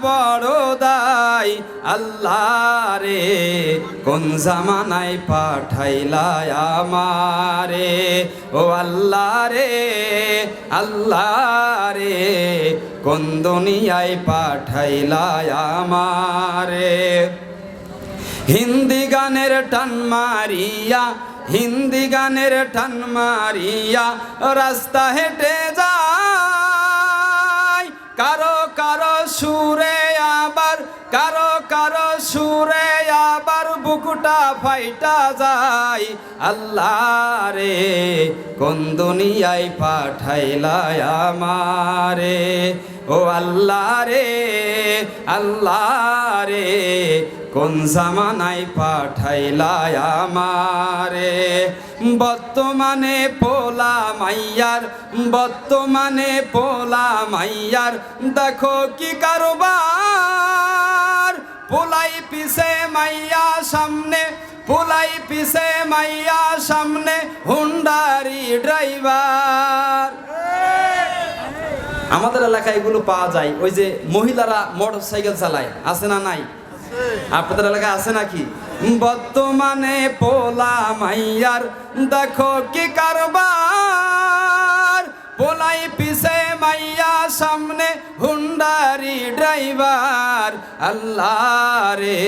বড় দায় আল্লাহ রে কোন জামানায় পাঠাইলা আমারে ও আল্লাহ রে কোন দুনিয়ায় পাঠাইলা আমারে হিন্দি গানের টান মারিয়া রাস্তা হেঁটে যায় কারো কারো সুরে আবার বুকুটা ফাইটা যায় আল্লাহ রে কোন দুনিয়ায় পাঠাইলা আমারে ও আল্লাহ রে কোন জামানায় পাঠাইলা আমারে বর্তমানে পোলা মাইয়ার দেখো কি কারবার পোলাই পিছে মাইয়া সামনে হুন্ডারি ড্রাইভার। আমাদের এলাকায় এগুলো পাওয়া যায়, ওই যে মহিলারা মোটরসাইকেল চালায়, আছে না নাই? আপনাদের এলাকায় আছে নাকি? বর্তমানে পোলা মাইয়ার দেখো কি কারবার পোলাই পিছে মাইয়া সামনে হুন্ডারি ড্রাইভার আল্লাহ রে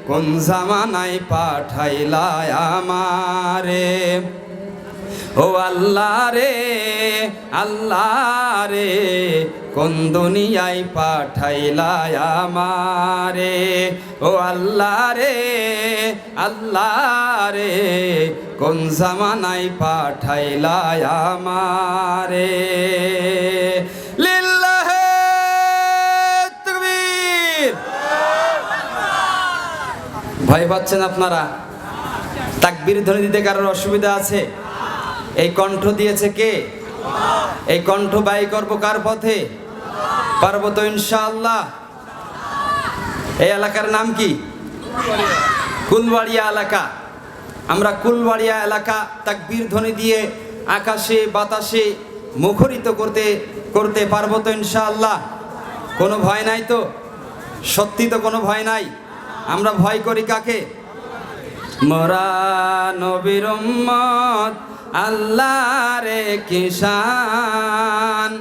কোন জামানায় পাঠাইলা আমারে ও আল্লাহ রে কোন দুনিয়ায় পাঠাইলা আমারে ও আল্লাহ রে কোন জামানায় পাঠাইলা আমারে লিল্লাহে তাকবীর। ভয় পাচ্ছেন আপনারা? তাকবীর ধ্বনি দিতে কারোর অসুবিধা আছে? এই কণ্ঠ দিয়েছে কে? এই কণ্ঠ ব্যয় করবো কার পথে? পারবো তো ইনশাআল্লাহ। এই এলাকার নাম কি? কুলবাড়িয়া এলাকা। আমরা কুলবাড়িয়া এলাকা তাকবীর ধ্বনি দিয়ে আকাশে বাতাসে মুখরিত করতে পারবো তো ইনশাআল্লাহ। কোনো ভয় নাই তো? সত্যি তো কোনো ভয় নাই? আমরা ভয় করি কাকে? মোরা নবীর উম্মত আল্লাহ রে কিষান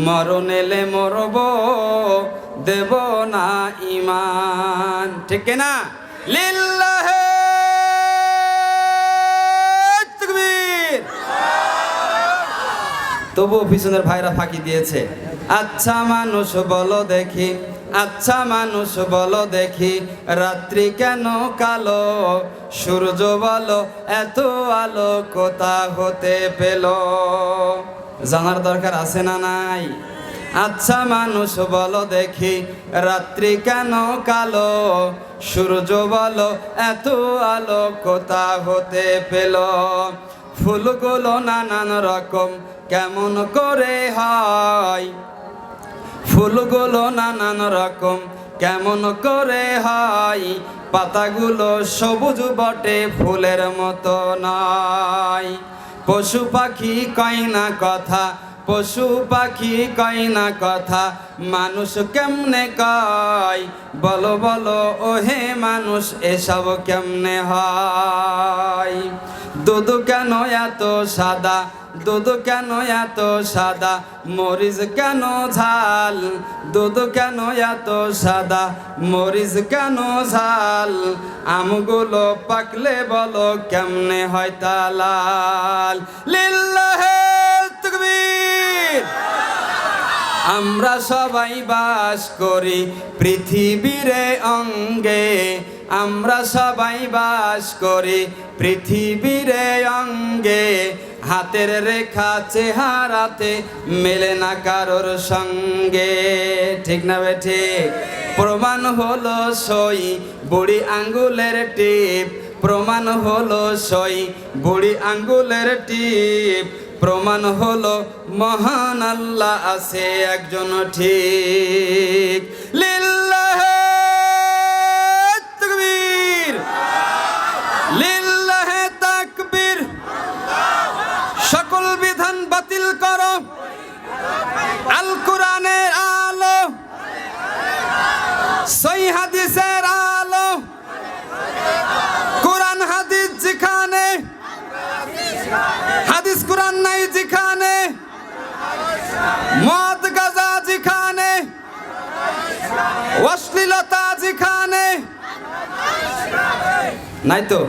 মরণ এলে মরব দেব না ইমান, ঠিক না? লিল্লাহে তাকবীর। তবুও পিছনের ভাইরা ফাঁকি দিয়েছে। আচ্ছা মানুষ বলো দেখি রাত্রি কেন কালো, সূর্য বলো এত আলো কোথা হতে পেল? জানার দরকার আছে না নাই? আচ্ছা মানুষ বলো দেখি রাত্রি কেন কালো, সূর্য বলো এত আলো কোথা হতে পেল? ফুলগুলো নানান রকম কেমন করে হয়, ফুলগুলো নানান রকম কেমন করে হয়, পাতাগুলো সবুজ বটে ফুলের মতো নয়। পশু পাখি কয় না কথা মানুষ কেমনে কয়? বলো ওহে মানুষ এসব কেমনে হয়? দুধ কেন এত সাদা মরিচ কেন ঝাল, দুধ কেন এত সাদা মরিচ কেন ঝাল, আমগুলো পাকলে বলো কেমনে হয় তা লাল? লিল্লাহে তাকবীর। আমরা সবাই বাস করি পৃথিবীর অঙ্গে, আমরা সবাই বাস করি পৃথিবীর অঙ্গে, হাতের রেখা চেহারাতে মেলে না কারোর সঙ্গে, ঠিক না বেঠিক? প্রমাণ হলো সই বুড়ি আঙ্গুলের টিপ, প্রমাণ হলো সই বুড়ি আঙ্গুলের টিপ, প্রমাণ হলো মহান আল্লাহ আছে একজন ঠিক। লিল্লাহে তাকবীর, লিল্লাহে তাকবীর। সকল বিধান বাতিল করো, আল কোরআনের আলো অশ্লীলতা যেখানে নাই তো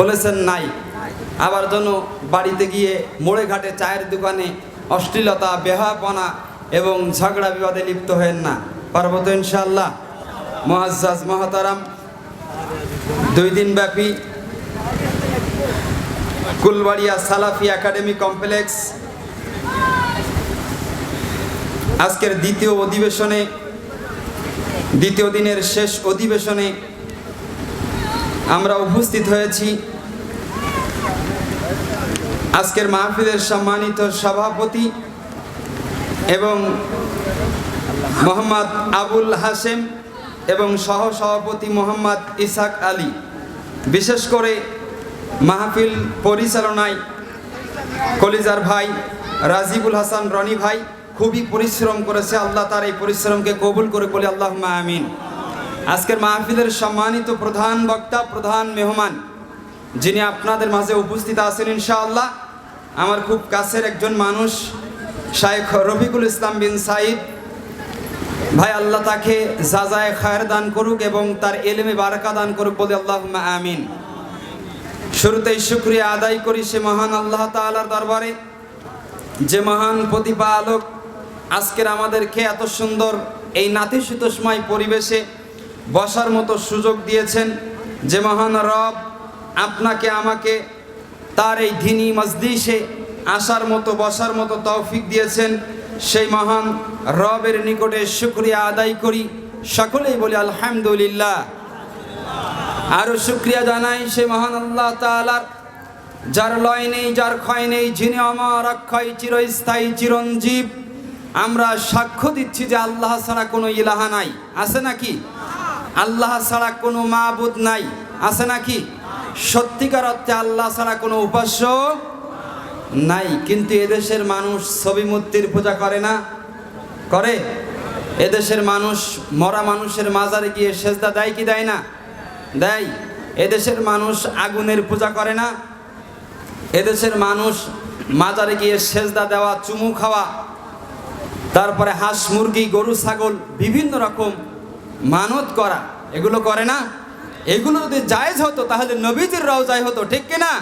বলেছেন নাই, আবার যেন বাড়িতে গিয়ে মোড়ে ঘাটে চায়ের দোকানে অশ্লীলতা বেহায়াপনা এবং ঝগড়া বিবাদে লিপ্ত হয়েন না। পারবো তো ইনশাআল্লাহ? মুআজ্জাজ মহতারাম, 2 দিন ব্যাপী কুলবাড়িয়া সালাফি একাডেমি কমপ্লেক্স আজকের দ্বিতীয় দিনের শেষ অধিবেশনে আমরা উপস্থিত হয়েছি। আজকের মাহফিলের সম্মানিত সভাপতি এবং মোহাম্মদ আবুল হাশেম এবং সহসভাপতি মোহাম্মদ ইসহাক আলী, বিশেষ করে মাহফিল পরিচালনায় কলিজার ভাই রাজিবুল হাসান রনি ভাই খুবই পরিশ্রম করেছে। আল্লাহ তার এই পরিশ্রমকে কবুল করে বলি আল্লাহুম্মা আমিন। আজকের মাহফিলের সম্মানিত প্রধান বক্তা, প্রধান মেহমান যিনি আপনাদের মাঝে উপস্থিত আছেন ইনশাআল্লাহ, আমার খুব কাছের একজন মানুষ, শায়েখ রফিকুল ইসলাম বিন সাইদ ভাই। আল্লাহ তাকে জাযায়ে খায়ের দান করুক এবং তার ইলমে বারাকা দান করুক বলি আল্লাহুম্মা আমিন। শুরুতেই শুকরিয়া আদায় করি সে মহান আল্লাহ তাআলার দরবারে, যে মহান প্রতিপালক আজকের আমাদেরকে এত সুন্দর এই নাতিশীতোষ্ণময় পরিবেশে বসার মতো সুযোগ দিয়েছেন। যে মহান রব আপনাকে আমাকে তার এই দ্বীনি মজলিসে আসার মতো বসার মতো তৌফিক দিয়েছেন, সেই মহান রবের নিকটে শুকরিয়া আদায় করি। সকলেই বলি আলহামদুলিল্লাহ। আরও শুকরিয়া জানাই সে মহান আল্লাহ তাআলার, যার লয় নেই, যার ক্ষয় নেই, যিনি অমর অক্ষয় চিরস্থায়ী চিরঞ্জীব। আমরা সাক্ষ্য দিচ্ছি যে আল্লাহ ছাড়া কোনো ইলাহা নাই, আছে নাকি? আল্লাহ ছাড়া কোনো মাবুদ নাই, আছে নাকি? সত্যিকার অর্থে আল্লাহ ছাড়া কোনো উপাস্য নাই। কিন্তু এদেশের মানুষ ছবি মূর্তির পূজা করে না? করে? এদেশের মানুষ মরা মানুষের মাজারে গিয়ে সেজদা দেয় কি দেয় না? দেয়। এদেশের মানুষ আগুনের পূজা করে না? এদেশের মানুষ মাজারে গিয়ে সেজদা দেওয়া, চুমু খাওয়া, তারপরে হাঁস মুরগি গরু ছাগল বিভিন্ন রকম মানত করা, এগুলো করে না? এগুলো যদি জায়েজ হতো তাহলে নবীজির রওজায় হতো, ঠিক কিনা?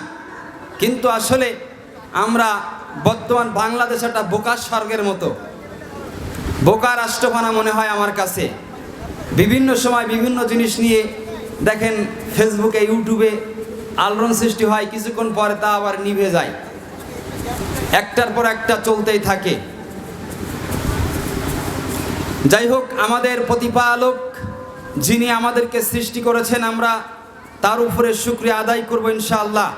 কিন্তু আসলে আমরা বর্তমান বাংলাদেশ একটা বোকার স্বর্গের মতো, বোকা রাষ্ট্রখানা মনে হয় আমার কাছে। বিভিন্ন সময় বিভিন্ন জিনিস নিয়ে দেখেন ফেসবুকে ইউটিউবে আলোড়ন সৃষ্টি হয়, কিছুক্ষণ পরে তা আবার নিভে যায়, একটার পর একটা চলতেই থাকে। যাই হোক, আমাদের প্রতিপালক যিনি আমাদেরকে সৃষ্টি করেছেন, আমরা তার উপরে শুকরিয়া আদায় করব ইনশাআল্লাহ।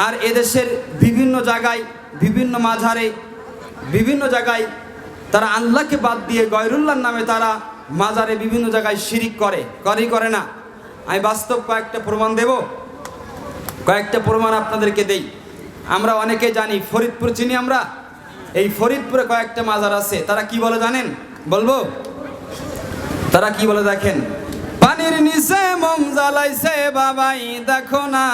আর এদেশের বিভিন্ন জায়গায়, বিভিন্ন মাঝারে, বিভিন্ন জায়গায় তারা আল্লাহকে বাদ দিয়ে গয়রুল্লাহর নামে তারা মাজারে বিভিন্ন জায়গায় শিরিক করে না? আমি বাস্তব কয়েকটা প্রমাণ দেব, কয়েকটা প্রমাণ আপনাদেরকে দেই। আমরা অনেকে জানি ফরিদপুর চিনি আমরা, এই ফরিদপুরে কয়েকটা মাজার আছে। তারা কি বলে জানেন? বলবো তারা কি বলে? দেখেন, পানির নিচে মোম জ্বালাইছে বাবাই দেখো না,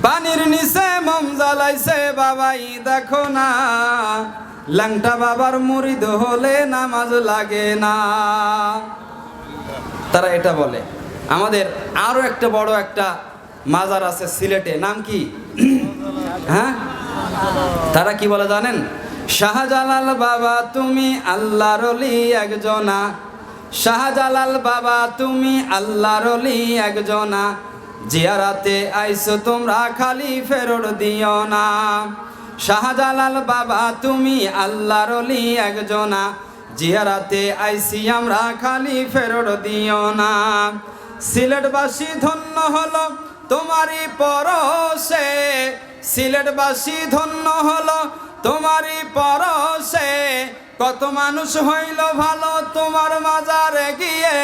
পানির নিচে মোম জ্বালাইছে বাবাই দেখো না, ল্যাংটা বাবার মুরিদ হলে নামাজ লাগে না। তারা এটা বলে। আমাদের আরো একটা বড় একটা মাজার আছে সিলেটে, নাম কি? হ্যাঁ, তারা কি বলে জানেন? শাহজালাল বাবা তুমি আল্লাহর ওলি একজনা, শাহজালাল বাবা তুমি আল্লাহর ওলি একজনা, জিয়ারাতে আইছো তোমরা খালি ফেরত দিও না। শাহজালাল বাবা তুমি আল্লাহর ওলি একজনা, জিয়ারাতে আইছি আমরা খালি ফেরত দিও না। সিলেটবাসী ধন্য হলো তোমারই পরশে, সিলেটবাসী ধন্য হলো তোমারই পরশে, কত মানুষ হইল ভালো তোমার মাজারে গিয়ে,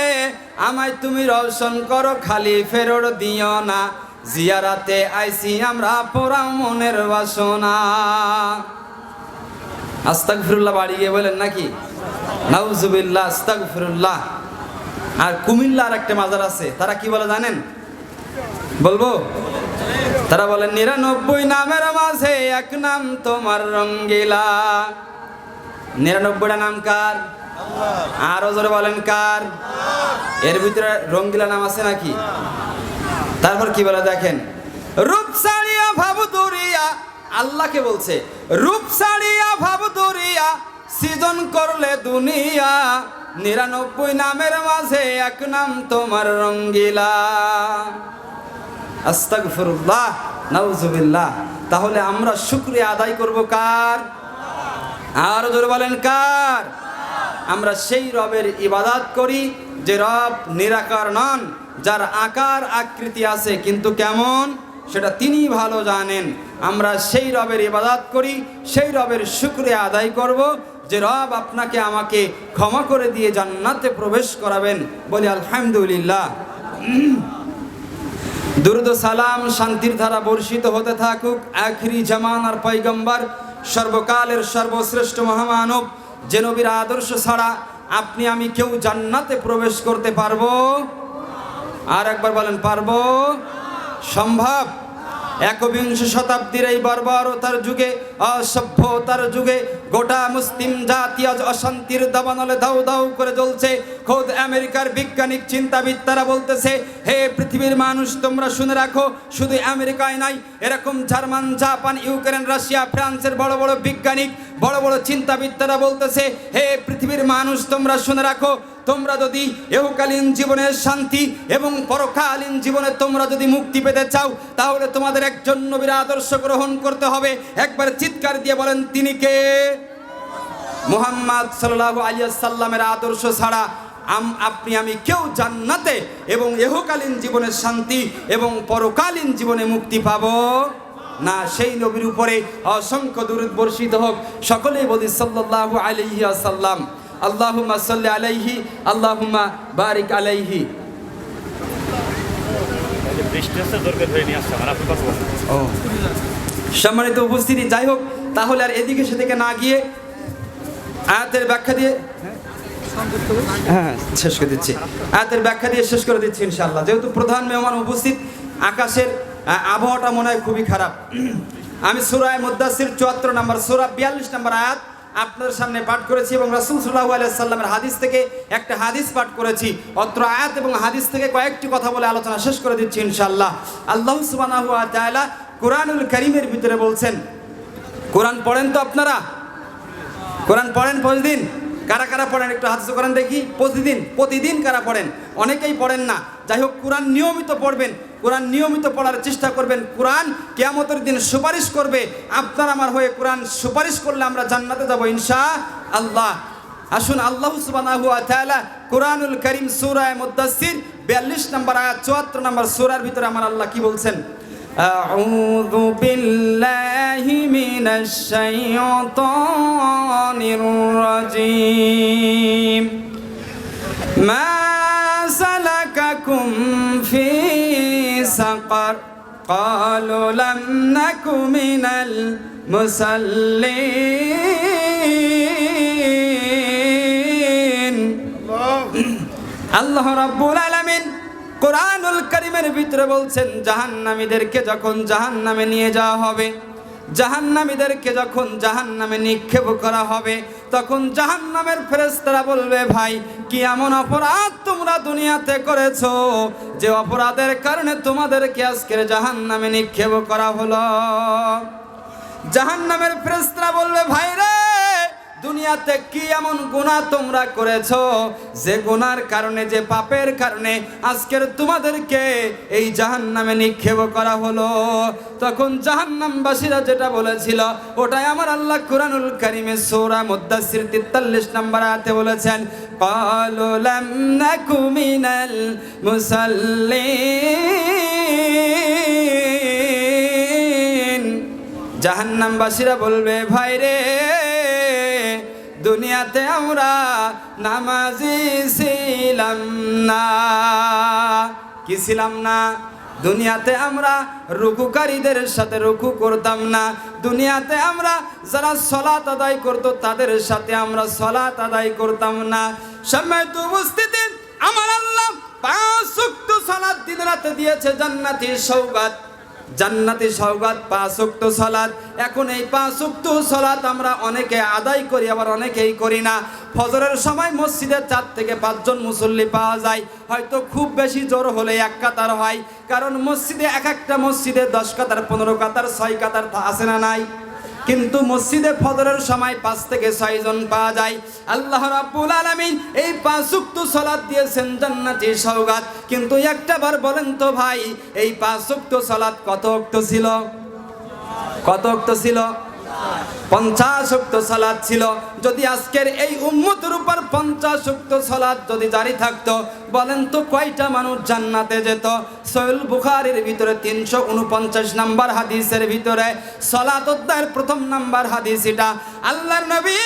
আমায় তুমি রওশন করো খালি ফেরত দিও না, জিয়ারাতে আইছি আমরা পোড়া মনের বাসনা। আস্তাগফিরুল্লাহ বাড়ি গিয়ে বলেন নাকি? নাউজুবিল্লাহ, আস্তাগফিরুল্লাহ। আর কুমিল্লার একটা মাজার আছে, তারা কি বলে জানেন? বলবো? তারা বলেন 99 নামের মাঝে এক নাম তোমার রঙ্গিলা। 99টা নাম কার? আরো জোরে বলেন কার? এর ভিতরে রঙ্গিলা নাম আছে নাকি? তারপর কি বলে দেখেন, রূপ সারিয়া ভাব দরিয়া, আল্লাহকে বলছে রূপ সারিয়া ভাব দরিয়া, সৃজন করলে দুনিয়া, 99 নামের মাঝে এক নাম তোমার রঙ্গিলা। আস্তাগফিরুল্লাহ, নাউজুবিল্লাহ। তাহলে আমরা শুকরিয়া আদায় করব কার? আরো জোরে বলেন কার? আমরা সেই রবের ইবাদত করি যে রব নিরাকার নন, যার আকার আকৃতি আছে কিন্তু কেমন সেটা তিনি ভালো জানেন। আমরা সেই রবের ইবাদত করি, সেই রবের শুকরিয়া আদায় করব যে রব আপনাকে আমাকে ক্ষমা করে দিয়ে জান্নাতে প্রবেশ করাবেন। বলি আলহামদুলিল্লাহ। দুরুদ ও সালাম শান্তির ধারা বর্ষিত হতে থাকুক আখিরি জামানার পয়গম্বর, সর্বকালের সর্বশ্রেষ্ঠ মহামানব যে নবীর আদর্শ ছাড়া আপনি আমি কেউ জান্নাতে প্রবেশ করতে পারবো? আর একবার বলেন, পারবো? সম্ভব? 21 শতাব্দীর এই বর্বরতার যুগে, অসভ্যতার যুগে গোটা মুসলিম জাতি আজ অশান্তির দাবানলে দাউ দাউ করে জ্বলছে। খোদ আমেরিকার বৈজ্ঞানিক চিন্তাবিদ তারা বলতেছে, হে পৃথিবীর মানুষ তোমরা শুনে রাখো, শুধু আমেরিকায় নাই, এরকম জার্মান, জাপান, ইউক্রেন, রাশিয়া, ফ্রান্সের বড় বড় বৈজ্ঞানিক, বড় বড় চিন্তাবিদ তারা বলতেছে, হে পৃথিবীর মানুষ তোমরা শুনে রাখো, তোমরা যদি ইহকালীন জীবনের শান্তি এবং পরকালীন জীবনে তোমরা যদি মুক্তি পেতে চাও, তাহলে তোমাদের একজন নবীর আদর্শ গ্রহণ করতে হবে। একবার চিৎকার দিয়ে বলেন, তিনি কে? মুহাম্মদ সাল্লাল্লাহু আলাইহি ওয়াসাল্লামের আদর্শ ছাড়া আপনি আমি কেউ জান্নাতে এবং ইহকালীন জীবনের শান্তি এবং পরকালীন জীবনে মুক্তি পাবো না। সেই নবীর উপরে অসংখ্য দুরূদ বর্ষিত হোক। সকলেই বলি সাল্লাল্লাহু আলাইহি ওয়াসাল্লাম। আল্লাহুম্মা সাল্লি আলাইহি, আল্লাহুম্মা বারিক আলাইহি। সম্মানিত উপস্থিতি, যাই হোক, তাহলে আর এদিকে সেদিকে না গিয়ে আয়াতের ব্যাখ্যা দিয়ে শেষ করে দিচ্ছি। আয়াতের ব্যাখ্যা দিয়ে শেষ করে দিচ্ছি ইনশাআল্লাহ। যেহেতু প্রধান মেহমান উপস্থিত, আকাশের আবহাওয়াটা মনে হয় খুবই খারাপ। আমি সূরা মুদ্দাসসির 74 নম্বর সূরা 42 নম্বর আয়াত আপনাদের সামনে পাঠ করেছি এবং রাসূল সাল্লাল্লাহু আলাইহি ওয়াসাল্লামের হাদিস থেকে একটা হাদিস পাঠ করেছি। অত্র আয়াত এবং হাদিস থেকে কয়েকটি কথা বলে আলোচনা শেষ করে দিচ্ছি ইনশাআল্লাহ। আল্লাহ সুবহানাহু ওয়া তাআলা কোরআনুল কারীমের ভিতরে বলছেন, কোরআন পড়েন তো আপনারা? কোরআন পড়েন প্রতিদিন? কারা কারা পড়েন একটু হাত উঁচু করেন দেখি। প্রতিদিন কারা পড়েন? অনেকেই পড়েন না। যাই হোক, কোরআন নিয়মিত পড়বেন, কোরআন নিয়মিত পড়ার চেষ্টা করবেন। কোরআন কিয়ামতের দিন সুপারিশ করবে আপনার আমার হয়ে। কোরআন সুপারিশ করলে আমরা জান্নাতে যাব ইনশাআল্লাহ। আসুন, আল্লাহ সুবহানাহু ওয়া তাআলা কোরআনুল কারীম সূরা মুদ্দাসসির 42 নম্বর আয়াত 74 নম্বর সূরার ভিতরে আমার আল্লাহ কি বলছেন? আউযু বিল্লাহি মিনাশ শাইতানির রাজীম। মা সালাকাকুম ফি সাকার ক্বালু লাম নাকু মিনাল মুসাল্লিন। আল্লাহ রাব্বুল আলামিন কোরআনুল কারীমের ভিতরে বলছেন, জাহান্নামীদেরকে যখন জাহান্নামে নিয়ে যাওয়া হবে, জাহান্নামীদেরকে যখন জাহান্নামে নিক্ষেপ করা হবে, তখন জাহান্নামের ফেরেশতারা বলবে, ভাই কি এমন অপরাধ তোমরা দুনিয়াতে করেছো যে অপরাধের কারণে তোমাদেরকে আজকের জাহান্নামে নিক্ষেপ করা হলো? জাহান্নামের ফেরেশতারা বলবে, ভাই রে, দুনিয়াতে কি এমন গুনাহ তোমরা করেছো যে গুনার কারণে, যে পাপের কারণে আজকের তোমাদেরকে এই জাহান্নামে নিক্ষেপ করা হলো? তখন জাহান্নামবাসীরা যেটা বলেছিল ওটাই আমার আল্লাহ কোরআনুল কারীমে সূরা মুদ্দাসসির 43 নম্বর আয়াতে বলেছেন, ক্বালু লাম নাকু মিনাল মুসাল্লিন। জাহান্নামবাসীরা বলবে, ভাই রে, দুনিয়াতে আমরা নামাজি ছিলাম না। কি ছিলাম না? দুনিয়াতে আমরা রুকুকারীদের সাথে রুকু করতাম না। দুনিয়াতে আমরা যারা সালাত আদায় করত তাদের সাথে আমরা সালাত আদায় করতাম না। সম্মানিত উপস্থিতি, আমার আল্লাহ 5 ওয়াক্ত সালাত দিন রাতে দিয়েছে জান্নাতি সওগাত। জান্নাতি সওগাত 5 ওয়াক্ত সালাত। এখন এই 5 ওয়াক্ত সালাত আমরা অনেকে আদায় করি, আবার অনেকেই করি না। ফজরের সময় মসজিদে 4 থেকে 5 জন মুসল্লি পাওয়া যায়, হয়তো খুব বেশি জোর হলে 1 কাতার হয়, কারণ মসজিদে এক একটা মসজিদে 10 কাতার 15 কাতার 6 কাতার আছে না নাই? কিন্তু মসজিদে ফজরের সময় 5 থেকে 6 জন পাওয়া যায়। আল্লাহ রাব্বুল আলামিন এই 5 ওয়াক্ত সালাত দিয়েছেন জান্নাতি সওগাত। কিন্তু একটা বার বলেন তো ভাই, এই 5 ওয়াক্ত সালাত কত ওয়াক্ত ছিল? কত ওয়াক্ত ছিল? 50 ওয়াক্ত সালাত ছিল। যদি আজকের এই উম্মতের উপর 50 ওয়াক্ত সালাত যদি জারি থাকতো, বলেন তো কয়টা মানুষ জান্নাতে যেত? সহিহ বুখারীর ভিতরে 349 নাম্বার হাদিসের ভিতরে সালাত অধ্যায়ের 1 নাম্বার হাদিস এটা। আল্লাহর নবী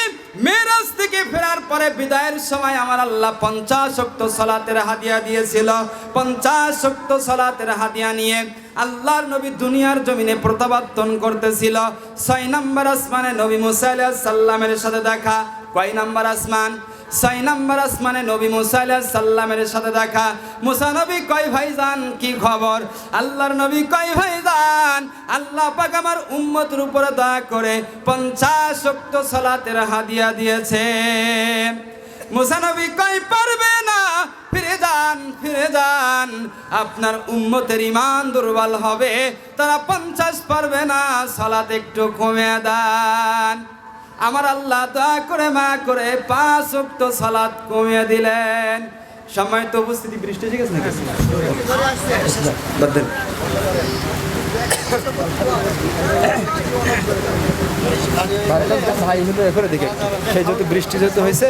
মেরাজ থেকে ফেরার পরে বিদায়ের সময় আমার আল্লাহ 50 ওয়াক্ত সালাতের হাদিয়া দিয়েছিল। 50 ওয়াক্ত সালাতের হাদিয়া নিয়ে আল্লাহর নবী দুনিয়ার জমিনে প্রত্যাবর্তন করতেছিল। 6 নাম্বার আসমানে নবী মুসা আলাইহিস সালামের সাথে দেখা। কয় নাম্বার আসমান? 6 নাম্বার আসমানে নবী মুসা আলাইহিস সালামের সাথে দেখা। মুসা নবী কয় ভাইজান কি খবর? আল্লাহর নবী কয় ভাইজান আল্লাহ পাক আমার উম্মতের উপরে দয়া করে 50 ওয়াক্ত সালাতের হাদিয়া দিয়েছে। মুসা নবী কয় পারবে না, ফিরে যান, ফিরে যান, আপনার উম্মতের ঈমান দুর্বল হবে, তারা 50 পারবে না, সালাত একটু কমে দেন। আমার আল্লাহ দয়া করে মা করে 5 ওয়াক্ত সালাত কমিয়ে দিলেন। সম্মানিত উপস্থিতি, বৃষ্টি ঠিক আছে নাকি? ভাই হলো এরপরে দেখে সেই যেহেতু বৃষ্টি যেহেতু হয়েছে